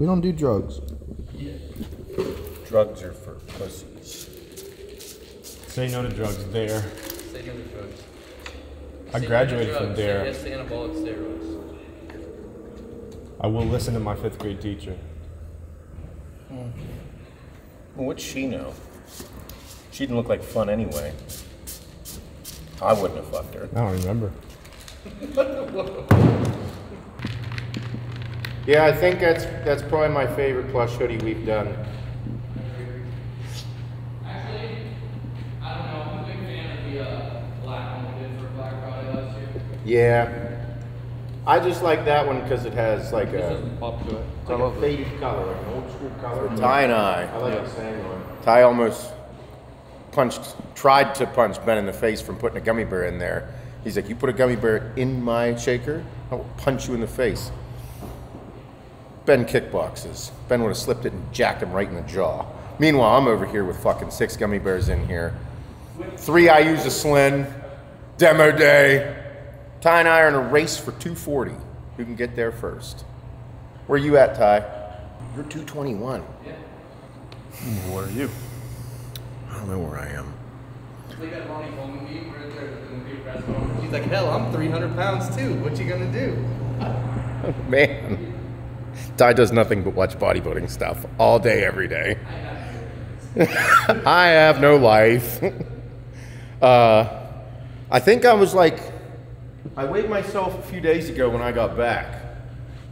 We don't do drugs. Yeah. Drugs are for pussies. Say no to drugs, dare. Say no to drugs. I graduated from dare. Say yes to anabolic steroids. I will listen to my 5th grade teacher. Well, what'd she know? She didn't look like fun anyway. I wouldn't have fucked her. I don't remember. Yeah, I think that's probably my favorite plush hoodie we've done. Actually, I don't know. I'm a big fan of the black one we did for Black Friday last year. Yeah. I just like that one because it has like a, Pop to it. it's like a faded color, like an old school color. Ty and I like the same one. Ty almost tried to punch Ben in the face from putting a gummy bear in there. He's like, you put a gummy bear in my shaker, I will punch you in the face. Ben kickboxes. Ben would have slipped it and jacked him right in the jaw. Meanwhile, I'm over here with fucking 6 gummy bears in here. 3 I use a Slen, demo day. Ty and I are in a race for 240. Who can get there first? Where are you at, Ty? You're 221. Yeah. Where are you? I don't know where I am. It's like that Ronnie Coleman meme where they're in the press conference. He's like, hell, I'm 300 pounds too. What you gonna do? Man. Ty does nothing but watch bodybuilding stuff all day, every day. I have no life. I think I was like, I weighed myself a few days ago when I got back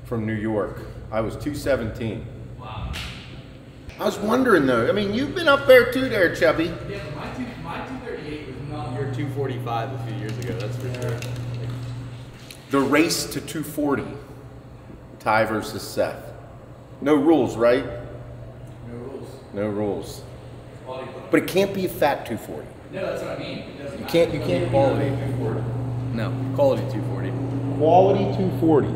from New York. I was 217. Wow. I was wondering though, I mean, you've been up there too there, Chubby. Yeah, but my 238 was not your 245 a few years ago, that's for sure. The race to 240. Ty versus Seth. No rules, right? No rules. No rules. Bodybuilding. But it can't be a fat 240. No, that's what I mean. It doesn't You matter. can't quality 240. No, quality 240. Quality 240.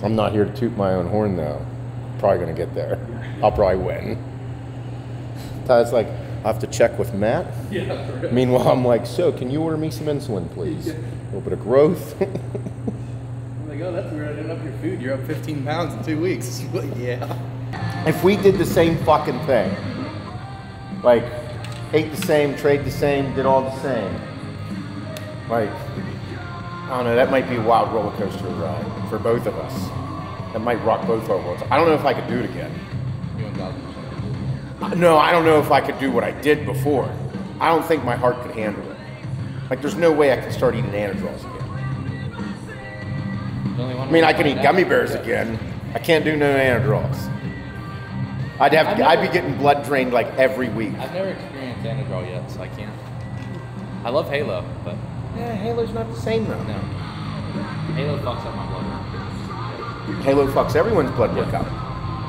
I'm not here to toot my own horn though. Probably gonna get there. I'll probably win. Ty's like, I have to check with Matt. Yeah, for real. Meanwhile, I'm like, so can you order me some insulin, please? A little bit of growth. I'm like, oh, that's weird. I didn't up your food. You're up 15 pounds in 2 weeks. Like, yeah. If we did the same fucking thing, like ate the same, trade the same, did all the same, like, I don't know, that might be a wild roller coaster ride for both of us. That might rock both our worlds. I don't know if I could do it again. You want 1,000%. No, I don't know if I could do what I did before. I don't think my heart could handle it. Like, there's no way I could start eating anadrols again. I mean, I can eat gummy bears again. I can't do no anadrols. I'd be getting blood drained like every week. I've never experienced Anadrol yet, so I can't. I love Halo, but Yeah, Halo's not the same though. no. Halo fucks up my blood. Halo fucks everyone's blood work up.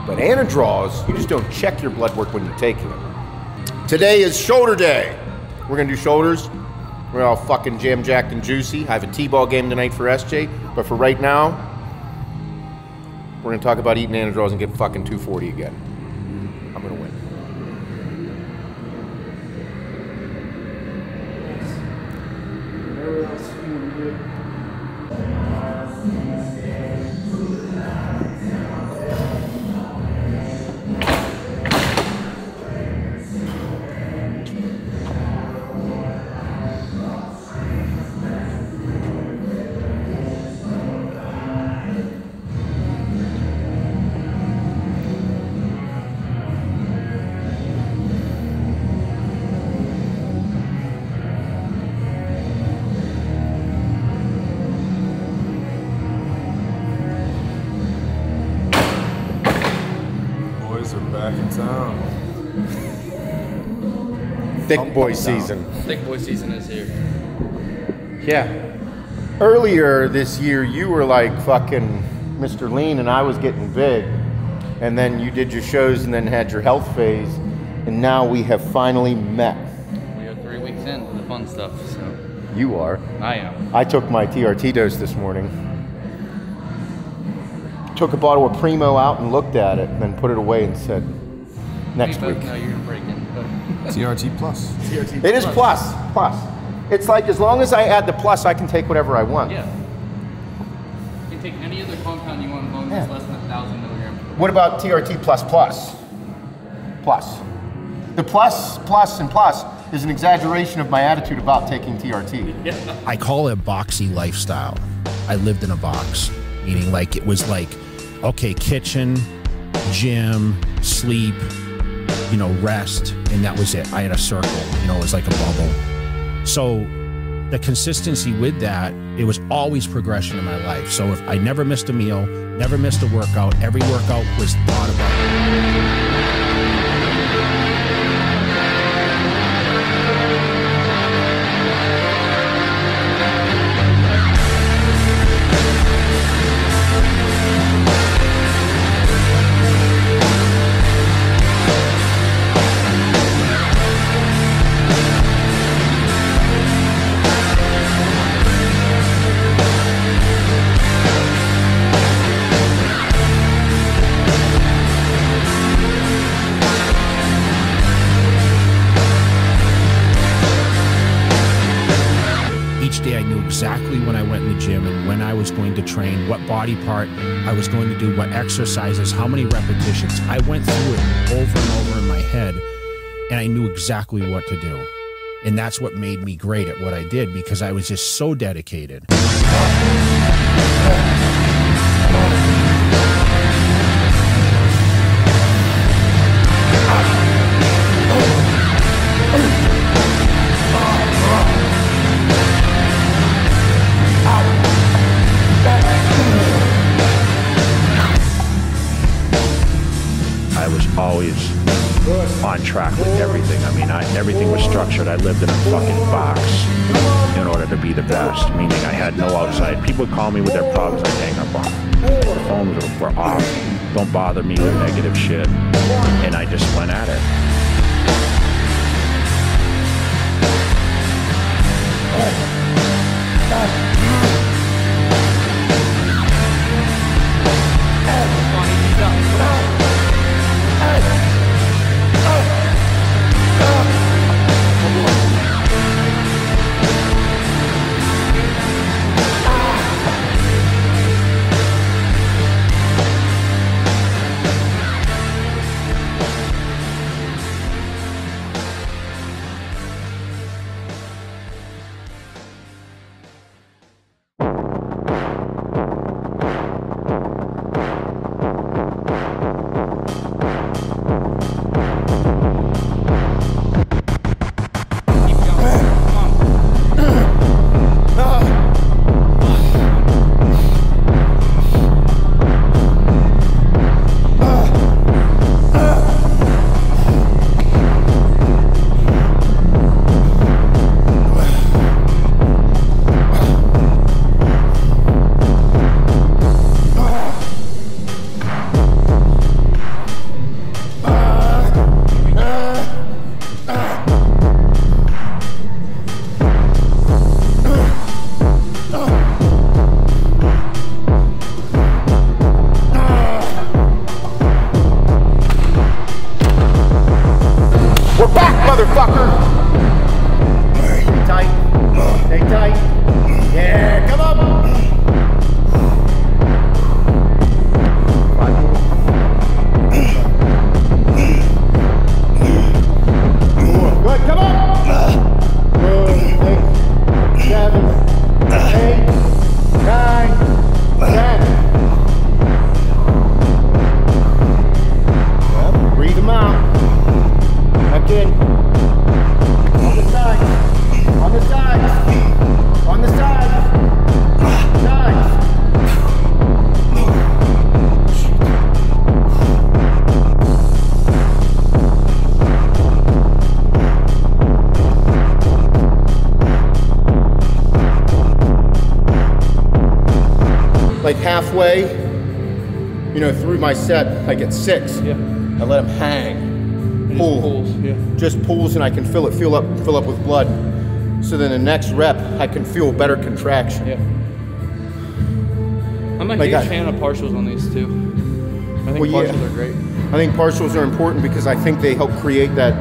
But anadrols, you just don't check your blood work when you take them. Today is shoulder day. We're gonna do shoulders. We're all fucking jam-jacked and juicy. I have a T-ball game tonight for SJ, but for right now, we're gonna talk about eating anadrols and get fucking 240 again. I'm gonna win. Back in town. Thick boy season. Thick boy season is here. Yeah. Earlier this year, you were like fucking Mr. Lean and I was getting big. And then you did your shows and then had your health phase. And now we have finally met. We are 3 weeks into the fun stuff, so. You are. I am. I took my TRT dose this morning. Took a bottle of Primo out and looked at it and then put it away and said, next week. No, you're breaking. TRT plus. It is plus. It's like as long as I add the plus, I can take whatever I want. Yeah. You can take Any other compound you want as long as it's less than 1,000 milligrams. What about TRT plus plus? Plus. The plus, and plus is an exaggeration of my attitude about taking TRT. Yeah. I call it boxy lifestyle. I lived in a box, meaning like it was like, okay, kitchen, gym, sleep, you know, rest, and that was it. I had a circle, you know, it was like a bubble. So the consistency with that, it was always progression in my life. So if I never missed a meal, never missed a workout, every workout was thought about. Exactly when I went in the gym and when I was going to train, what body part I was going to do, what exercises, how many repetitions. I went through it over and over in my head, and I knew exactly what to do. And that's what made me great at what I did, because I was just so dedicated. Always on track with everything. I mean, everything was structured. I lived in a fucking box in order to be the best, meaning I had no outside. People would call me with their problems, I'd hang up on them. The phones were off. Don't bother me with negative shit. And I just went at it. Like halfway, you know, through my set, like at 6, Yeah. I let him hang, pull, Pulls, yeah. just pulls, and I can fill up with blood. So then the next rep, I can feel better contraction. Yeah. I'm a Like huge fan of partials on these too. I think partials are great. I think partials are important because I think they help create that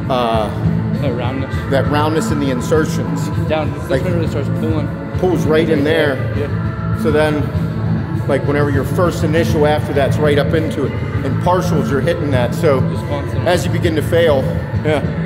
roundness. that roundness in the insertions. Down. This Like- one really starts pulling. Pulls right in there. Yeah. So then like whenever your first initial after that's right up into it. And partials, you're hitting that. So as you begin to fail, yeah.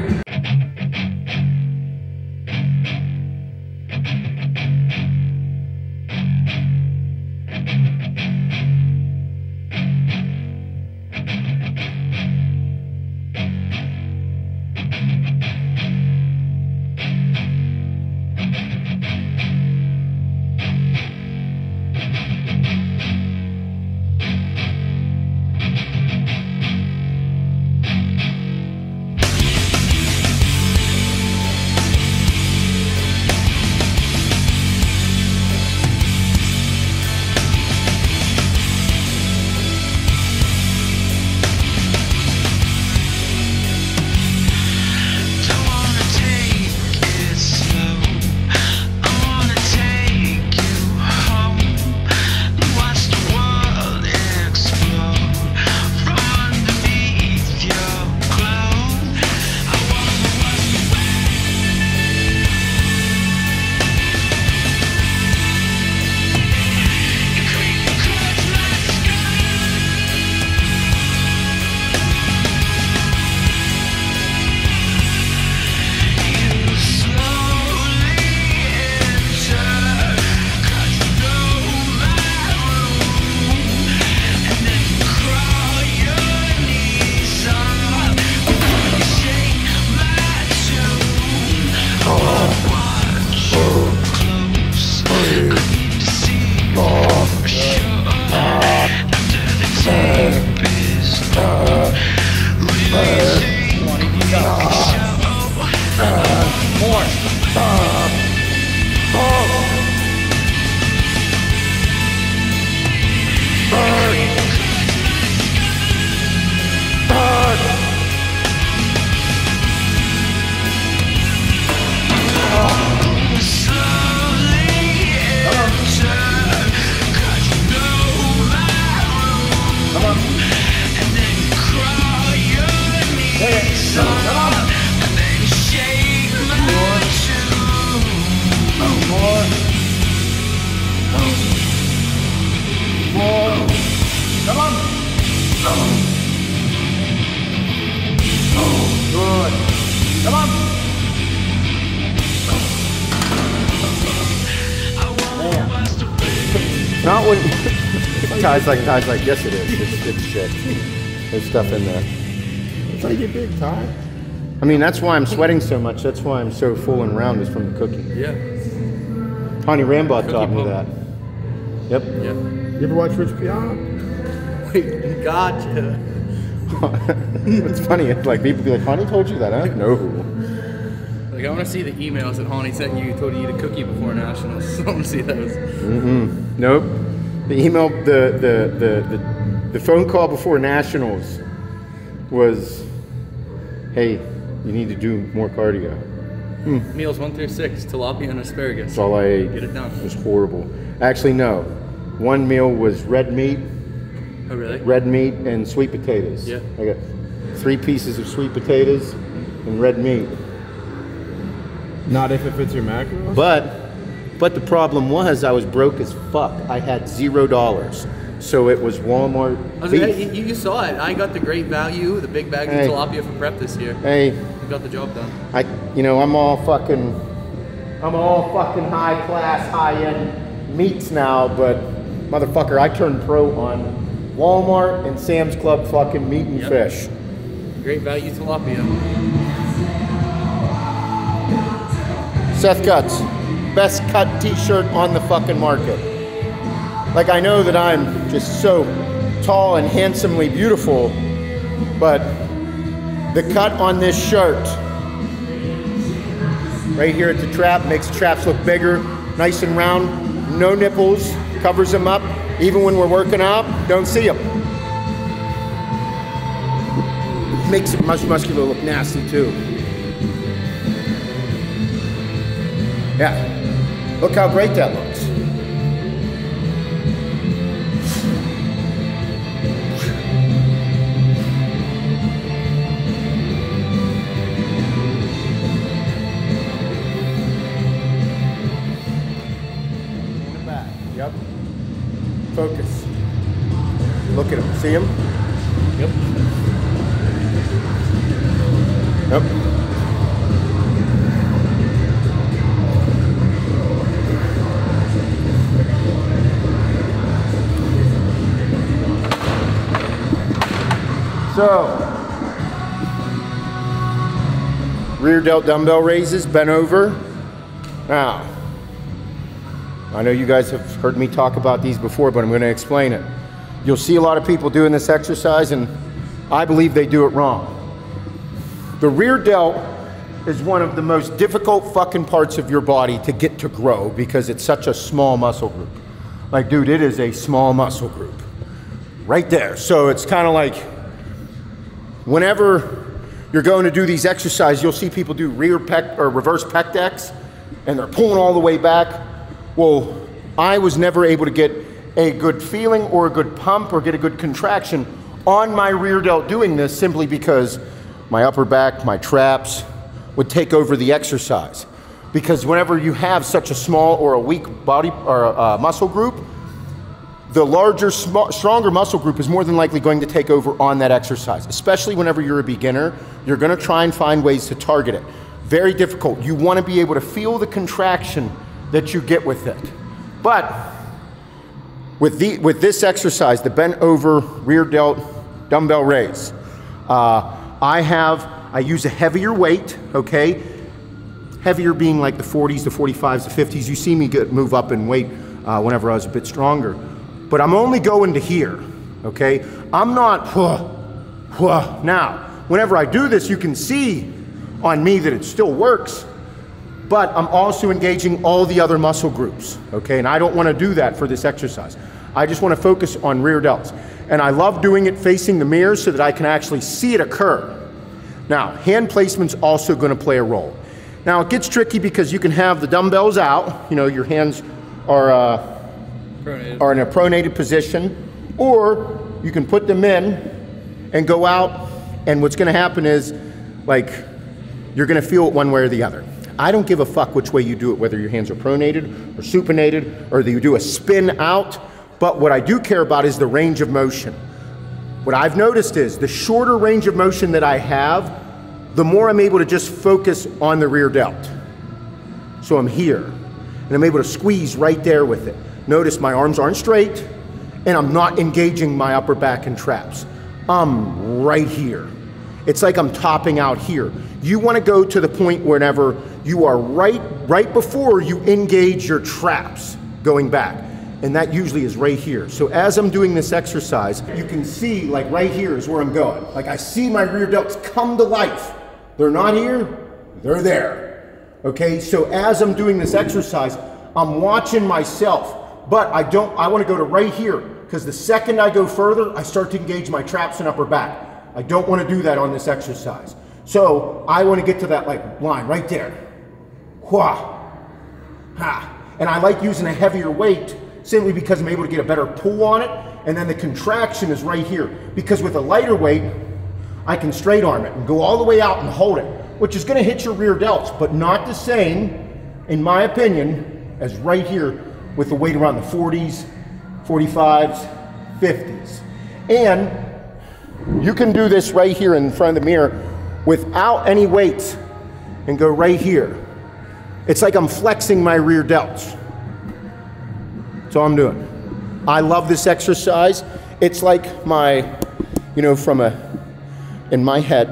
Not when Ty's like, yes it is. It's shit. There's stuff in there. That's how you get big, Ty. I mean, that's why I'm sweating so much. That's why I'm so full and round, is from the cooking. Yeah. Honey Rambot taught me that. Yep. Yeah. You ever watch Rich Piana? Wait, gotcha. It's funny. It's like people be like, Honey told you that, huh? No. Like, I want to see the emails that Honey sent you. Told you to eat a cookie before nationals. I want to see those. Nope. The email, the phone call before nationals was, hey, you need to do more cardio. Meals 1 through 6, tilapia and asparagus. That's all I ate. Get it done. It was horrible. Actually, no. One meal was red meat. Oh, really? Red meat and sweet potatoes. Yeah. I got 3 pieces of sweet potatoes and red meat. Not if it fits your macros? But the problem was I was broke as fuck. I had $0. So it was Walmart beef. You saw it. I got the great value, the big bag of tilapia for prep this year. Hey. You got the job done. I'm all fucking high class, high end meats now, but motherfucker, I turned pro on Walmart and Sam's Club fucking meat and fish. Great value tilapia. Seth Cuts, best cut t-shirt on the fucking market. Like, I know that I'm just so tall and handsomely beautiful, but the cut on this shirt right here at the trap makes the traps look bigger, nice and round, no nipples, covers them up. Even when we're working out, don't see them. Makes it much muscular look nasty too. Yeah, look how great that looks. In the back, yep. Focus. Look at him. See him? Yep. Yep. So, rear delt dumbbell raises, bent over. Now, I know you guys have heard me talk about these before, but I'm going to explain it. You'll see a lot of people doing this exercise, and I believe they do it wrong. The rear delt is one of the most difficult fucking parts of your body to get to grow because it's such a small muscle group. Like, dude, it is a small muscle group. Right there. So it's kind of like, whenever you're going to do these exercises, you'll see people do rear pec or reverse pec decks, and they're pulling all the way back. Well, I was never able to get a good feeling or a good pump or get a good contraction on my rear delt doing this simply because my upper back, my traps would take over the exercise. Because whenever you have such a small or a weak body or muscle group, the larger, stronger muscle group is more than likely going to take over on that exercise. Especially whenever you're a beginner, you're going to try and find ways to target it. Very difficult. You want to be able to feel the contraction that you get with it. But with this exercise, the bent over rear delt dumbbell raise, I use a heavier weight, okay? Heavier being like the 40s, the 45s, the 50s. You see me move up in weight whenever I was a bit stronger. But I'm only going to here, okay? I'm not, Now, whenever I do this, you can see on me that it still works, but I'm also engaging all the other muscle groups, okay? And I don't want to do that for this exercise. I just want to focus on rear delts. And I love doing it facing the mirror so that I can actually see it occur. Now, hand placement's also going to play a role. Now, it gets tricky because you can have the dumbbells out, you know, your hands are in a pronated position, or you can put them in and go out, and what's going to happen is, like, you're going to feel it one way or the other. I don't give a fuck which way you do it, whether your hands are pronated or supinated, or that you do a spin out, but what I do care about is the range of motion. What I've noticed is the shorter range of motion that I have, the more I'm able to just focus on the rear delt. So I'm here, and I'm able to squeeze right there with it. Notice my arms aren't straight, and I'm not engaging my upper back and traps. I'm right here. It's like I'm topping out here. You want to go to the point whenever you are right before you engage your traps going back. And that usually is right here. So as I'm doing this exercise, you can see, like, right here is where I'm going. Like, I see my rear delts come to life. They're not here, they're there. Okay, so as I'm doing this exercise, I'm watching myself. But I want to go to right here, because the second I go further, I start to engage my traps and upper back. I don't want to do that on this exercise. So I want to get to that, like, line right there. Hua, ha. And I like using a heavier weight simply because I'm able to get a better pull on it, and then the contraction is right here. Because with a lighter weight, I can straight arm it and go all the way out and hold it, which is going to hit your rear delts, but not the same, in my opinion, as right here with the weight around the 40s, 45s, 50s. And you can do this right here in front of the mirror without any weights and go right here. It's like I'm flexing my rear delts. That's all I'm doing. I love this exercise. It's like my, you know, in my head,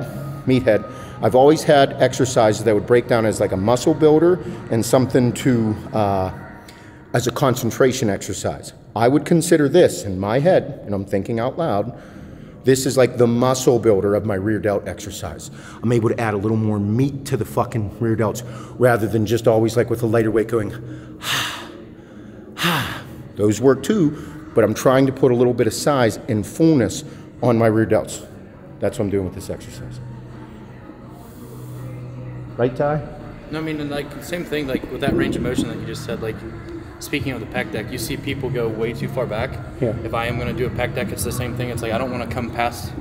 meathead, I've always had exercises that would break down as like a muscle builder and something to, as a concentration exercise. I would consider this in my head, and I'm thinking out loud, this is like the muscle builder of my rear delt exercise. I'm able to add a little more meat to the fucking rear delts rather than just always like with a lighter weight going, ha, ha. Those work too, but I'm trying to put a little bit of size and fullness on my rear delts. That's what I'm doing with this exercise. Right, Ty? No, I mean, like, same thing, like, with that range of motion that you just said, like, speaking of the pec deck, you see people go way too far back. Yeah. If I am going to do a pec deck, it's the same thing. It's like, I don't want to come past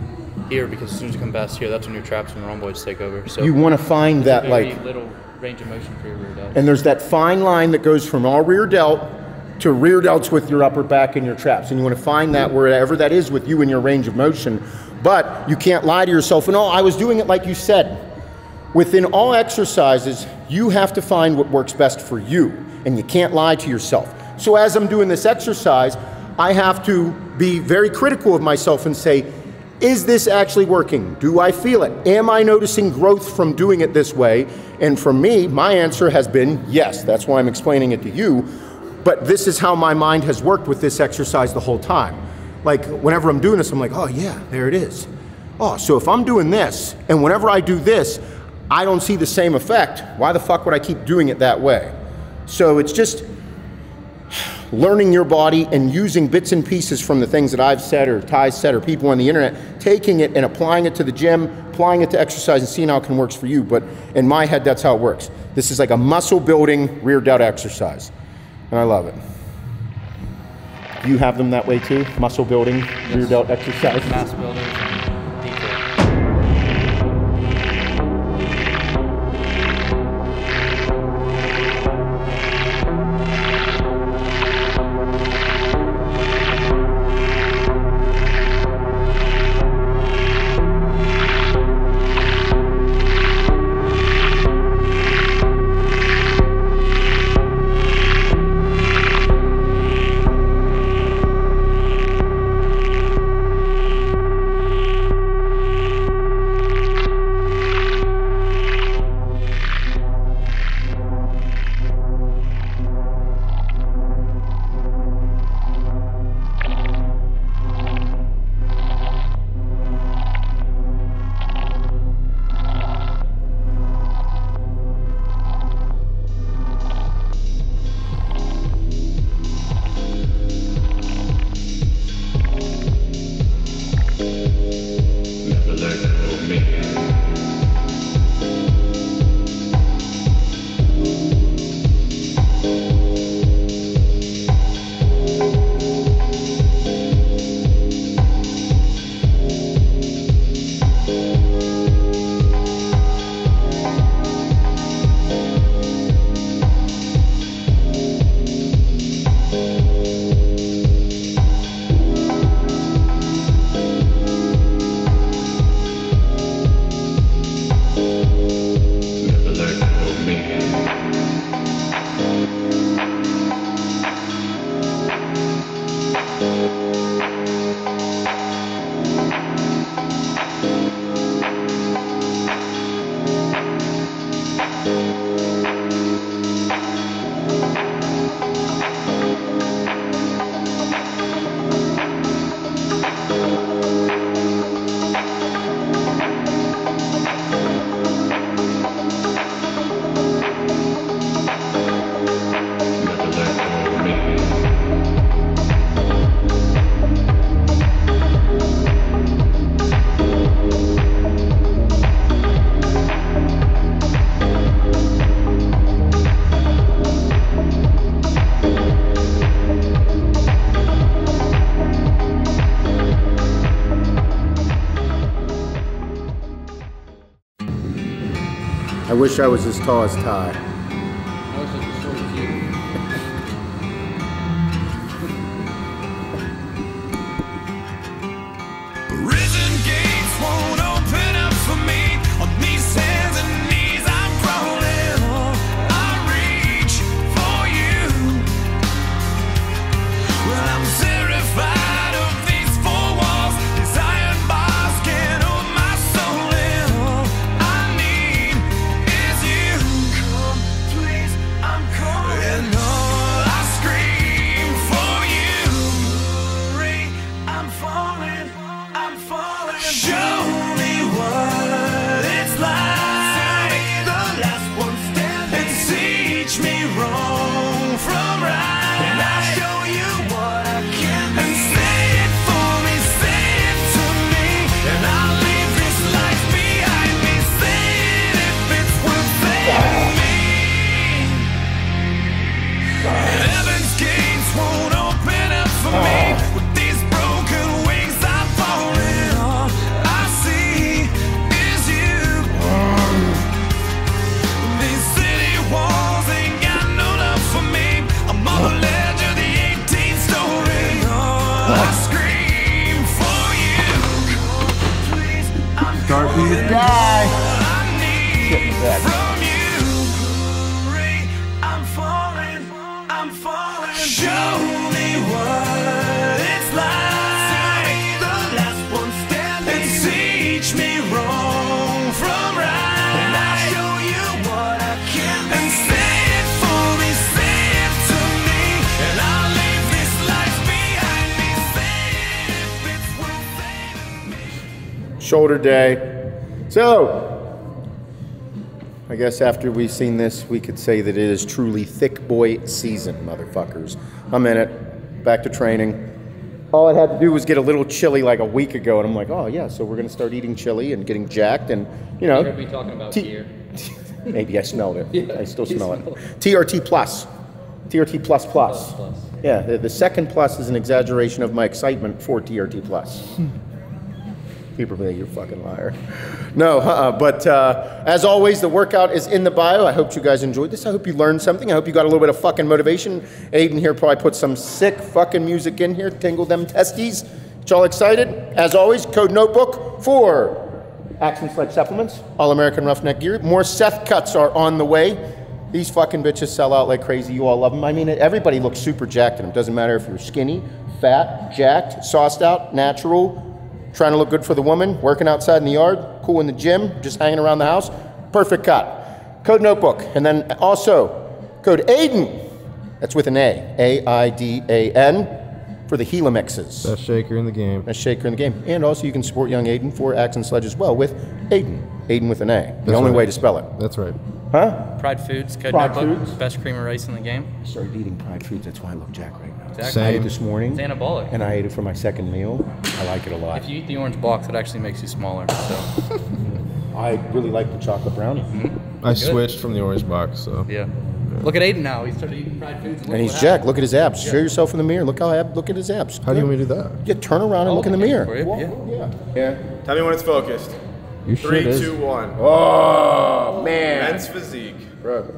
here, because as soon as you come past here, that's when your traps and rhomboids take over. So you want to find that, very like, little range of motion for your rear delt. and there's that fine line that goes from our rear delt to rear delts with your upper back and your traps. And you want to find that wherever that is with you in your range of motion. But you can't lie to yourself. And I was doing it like you said. Within all exercises, you have to find what works best for you. And you can't lie to yourself. So as I'm doing this exercise, I have to be very critical of myself and say, is this actually working? Do I feel it? Am I noticing growth from doing it this way? And for me, my answer has been yes. That's why I'm explaining it to you. But this is how my mind has worked with this exercise the whole time. Like whenever I'm doing this, I'm like, oh yeah, there it is. Oh, so if I'm doing this, and whenever I do this, I don't see the same effect, why the fuck would I keep doing it that way? So it's just learning your body and using bits and pieces from the things that I've said or Ty's said or people on the internet, taking it and applying it to the gym, applying it to exercise and seeing how it can work for you. But in my head, that's how it works. This is like a muscle building rear delt exercise. And I love it. You have them that way too? Muscle building, yes. Rear delt exercise? Mass building, detail. I wish I was as tall as Ty. I was just a short kid. Prison gates won't open up for me. On these hands and knees I'm crawling. I reach for you. Well, I'm terrified of these four walls. These iron bars can't hold my soul in. All I need is you. Come, please, I'm calling. And all I scream for you. I'm falling, I'm falling. Show me what it's like. The last one standing. And teach me wrong from right. And I'll show you what I can be. And say it for me, say it to me. And I'll leave this life behind me. Say it if it's worth saving me. Heaven's gates won't open up for me. With these broken wings I'm falling. All I see starting to die. Shit in the bed. Show me what it's like. The last one standing. And teach me wrong from right. And I'll show you what I can be. And say it for me, say it to me. And I'll leave this life behind me. Say it if it's worth saving me. Shoulder day. So, I guess after we've seen this, we could say that it is truly thick boy season, motherfuckers. I'm in it. Back to training. All I had to do was get a little chili like a week ago, and I'm like, oh yeah, so we're gonna start eating chili and getting jacked, and you know. You're gonna be talking about gear. Maybe I smelled it. Yeah, I still you smell it. smell TRT plus. TRT plus plus. Yeah, the second plus is an exaggeration of my excitement for TRT plus. People say you're a fucking liar. No, but as always, the workout is in the bio. I hope you guys enjoyed this. I hope you learned something. I hope you got a little bit of fucking motivation. Aiden here probably put some sick fucking music in here. Tingle them testes. Y'all excited? As always, code notebook for Axe & Sledge Supplements, All American Roughneck gear. More Seth cuts are on the way. These fucking bitches sell out like crazy. You all love them. I mean, everybody looks super jacked in them. Doesn't matter if you're skinny, fat, jacked, sauced out, natural, trying to look good for the woman, working outside in the yard, cool in the gym, just hanging around the house. Perfect cut. Code notebook. And then also, code Aiden. That's with an A. A-I-D-A-N for the Helimixes. Best shaker in the game. Best shaker in the game. And also you can support young Aiden for Axe & Sledge as well with Aiden. Aiden with an A. The only way to spell it. That's right. Huh? Pride Foods, code Pride notebook, Foods. best cream of rice in the game. I started eating Pride Foods. That's why I look jacked right now. Exactly. I ate it this morning. It's anabolic. And I ate it for my second meal. I like it a lot. If you eat the orange box, it actually makes you smaller. So I really like the chocolate brownie. I switched from the orange box, so. yeah. Look at Aiden now. He started eating fried foods. And he's jacked. Look at his abs. Show yourself in the mirror. Look look at his abs. How do you want me to do that? Yeah, turn around and look in the mirror. Yeah. Tell me when it's focused. Your 3, shit is. 2, 1. Oh, man. Men's physique. Bro.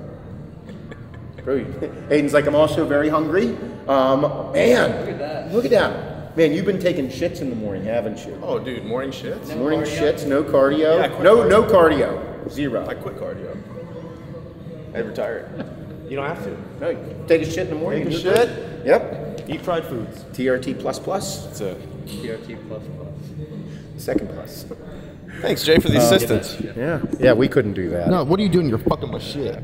Aiden's like, I'm also very hungry. Man. Look at that. Man, you've been taking shits in the morning, haven't you? Oh, dude, morning shits? Morning shits, no cardio. Yeah, I quit no cardio. Zero. I quit cardio. I retired. You don't have to. No, you take a shit in the morning. Take a you're shit? good. Yep. Eat fried foods. TRT plus plus. That's it. TRT plus. Second plus. Thanks, Jay, for the assistance. Yeah. Yeah, we couldn't do that. No, what are you doing? You're fucking my shit.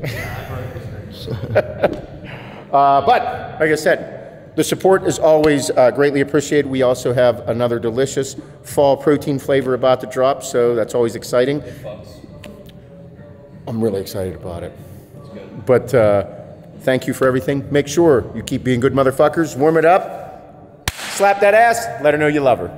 But, like I said, the support is always greatly appreciated. We also have another delicious fall protein flavor about to drop, so that's always exciting. I'm really excited about it. But thank you for everything. Make sure you keep being good motherfuckers. Warm it up. Slap that ass. Let her know you love her.